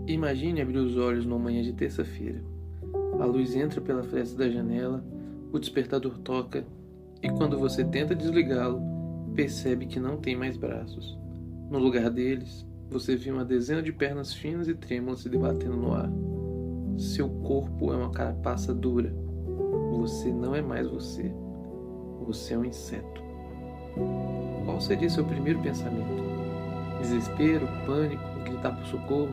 Imagine abrir os olhos numa manhã de terça-feira. A luz entra pela fresta da janela, o despertador toca e quando você tenta desligá-lo, percebe que não tem mais braços. No lugar deles, você vê uma dezena de pernas finas e trêmulas se debatendo no ar. Seu corpo é uma carapaça dura. Você não é mais você. Você é um inseto. Qual seria seu primeiro pensamento? Desespero, pânico, gritar por socorro?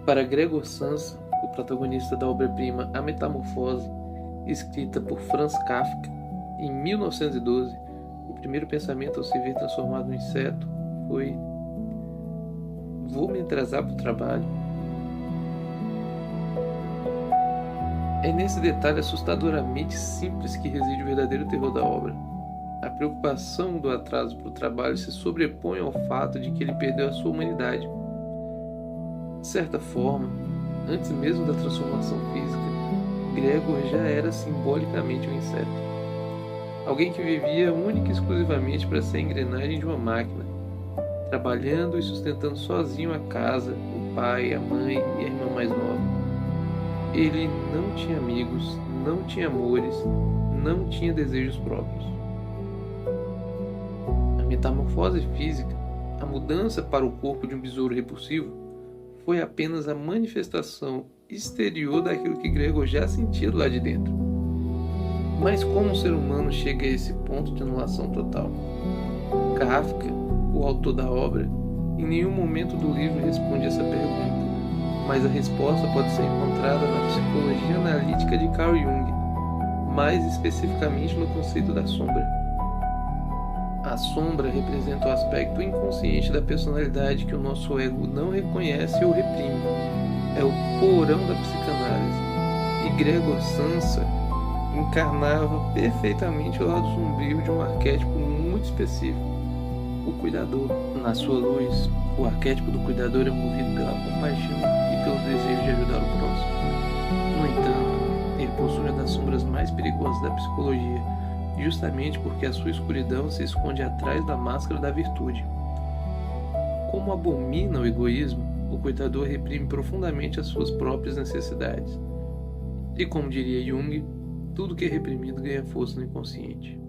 Para Gregor Samsa, o protagonista da obra-prima A Metamorfose, escrita por Franz Kafka em 1912, o primeiro pensamento ao se ver transformado no inseto foi: vou me atrasar para o trabalho? É nesse detalhe assustadoramente simples que reside o verdadeiro terror da obra. A preocupação do atraso para o trabalho se sobrepõe ao fato de que ele perdeu a sua humanidade. De certa forma, antes mesmo da transformação física, Gregor já era simbolicamente um inseto. Alguém que vivia única e exclusivamente para ser a engrenagem de uma máquina, trabalhando e sustentando sozinho a casa, o pai, a mãe e a irmã mais nova. Ele não tinha amigos, não tinha amores, não tinha desejos próprios. A metamorfose física, a mudança para o corpo de um besouro repulsivo, foi apenas a manifestação exterior daquilo que Gregor já sentia do lado de dentro. Mas como um ser humano chega a esse ponto de anulação total? Kafka, o autor da obra, em nenhum momento do livro responde essa pergunta, mas a resposta pode ser encontrada na psicologia analítica de Carl Jung, mais especificamente no conceito da sombra. A sombra representa o aspecto inconsciente da personalidade que o nosso ego não reconhece ou reprime. É o porão da psicanálise. E Gregor Samsa encarnava perfeitamente o lado sombrio de um arquétipo muito específico, o cuidador. Na sua luz, o arquétipo do cuidador é movido pela compaixão e pelo desejo de ajudar o próximo. No entanto, ele possui uma das sombras mais perigosas da psicologia, justamente porque a sua escuridão se esconde atrás da máscara da virtude. Como abomina o egoísmo, o cuidador reprime profundamente as suas próprias necessidades. E como diria Jung, tudo que é reprimido ganha força no inconsciente.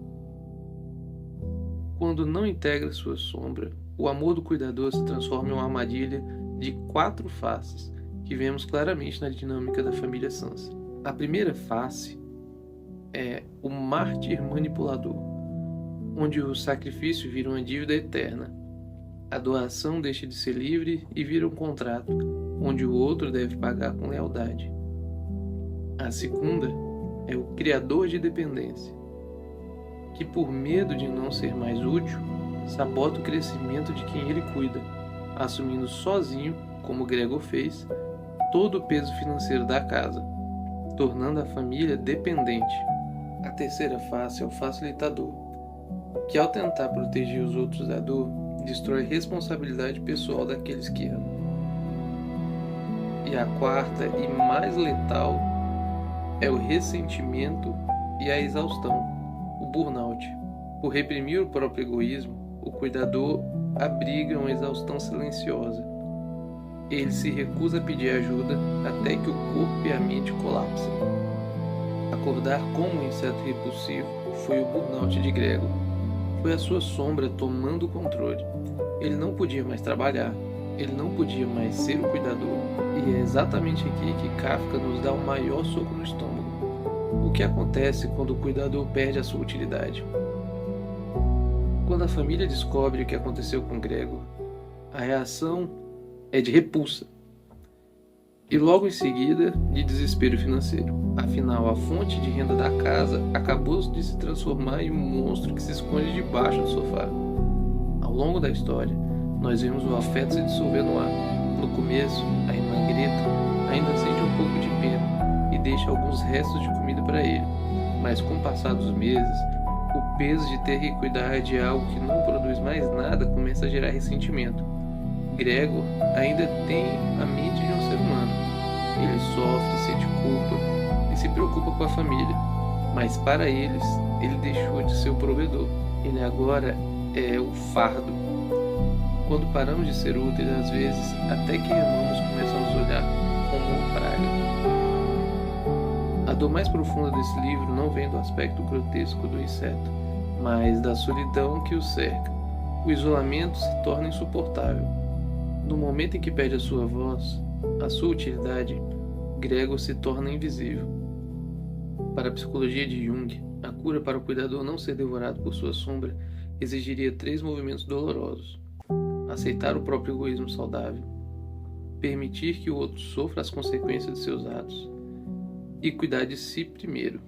Quando não integra sua sombra, o amor do cuidador se transforma em uma armadilha de 4 faces, que vemos claramente na dinâmica da família Samsa. A primeira face é o mártir manipulador, onde o sacrifício vira uma dívida eterna. A doação deixa de ser livre e vira um contrato, onde o outro deve pagar com lealdade. A segunda é o criador de dependência, que por medo de não ser mais útil, sabota o crescimento de quem ele cuida, assumindo sozinho, como Gregor fez, todo o peso financeiro da casa, tornando a família dependente. A terceira face é o facilitador, que ao tentar proteger os outros da dor, destrói a responsabilidade pessoal daqueles que amam. E a quarta e mais letal é o ressentimento e a exaustão, o burnout. Por reprimir o próprio egoísmo, o cuidador abriga uma exaustão silenciosa. Ele se recusa a pedir ajuda até que o corpo e a mente colapsem. Acordar como um inseto repulsivo foi o burnout de Gregor. Foi a sua sombra tomando o controle. Ele não podia mais trabalhar. Ele não podia mais ser o cuidador. E é exatamente aqui que Kafka nos dá o maior soco no estômago. O que acontece quando o cuidador perde a sua utilidade? Quando a família descobre o que aconteceu com Gregor, a reação é de repulsa. E logo em seguida, de desespero financeiro. Afinal, a fonte de renda da casa acabou de se transformar em um monstro que se esconde debaixo do sofá. Ao longo da história, nós vemos o afeto se dissolver no ar. No começo, a irmã Greta ainda sente um pouco de pena e deixa alguns restos de comida para ele. Mas com o passar dos meses, o peso de ter que cuidar de algo que não produz mais nada começa a gerar ressentimento. Gregor ainda tem a mente de um ser humano. Ele sofre, sente culpa e se preocupa com a família. Mas para eles, ele deixou de ser o provedor. Ele agora é o fardo. Quando paramos de ser úteis, às vezes, até quem amamos começa a nos olhar como uma praga. A dor mais profunda desse livro não vem do aspecto grotesco do inseto, mas da solidão que o cerca. O isolamento se torna insuportável. No momento em que perde a sua voz, a sua utilidade, Gregor se torna invisível. Para a psicologia de Jung, a cura para o cuidador não ser devorado por sua sombra exigiria 3 movimentos dolorosos: aceitar o próprio egoísmo saudável, permitir que o outro sofra as consequências de seus atos e cuidar de si primeiro.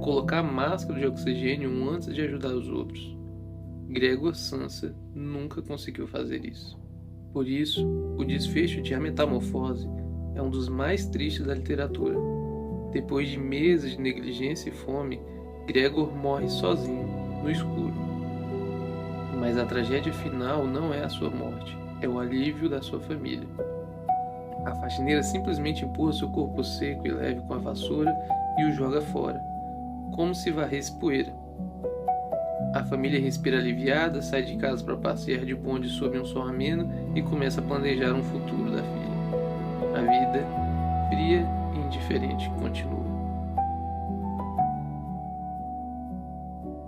Colocar máscara de oxigênio antes de ajudar os outros. Gregor Samsa nunca conseguiu fazer isso. Por isso, o desfecho de A Metamorfose é um dos mais tristes da literatura. Depois de meses de negligência e fome, Gregor morre sozinho, no escuro. Mas a tragédia final não é a sua morte, é o alívio da sua família. A faxineira simplesmente empurra seu corpo seco e leve com a vassoura e o joga fora, como se varresse poeira. A família respira aliviada, sai de casa para passear de bonde sob um sol ameno e começa a planejar um futuro da filha. A vida, fria e indiferente, continua.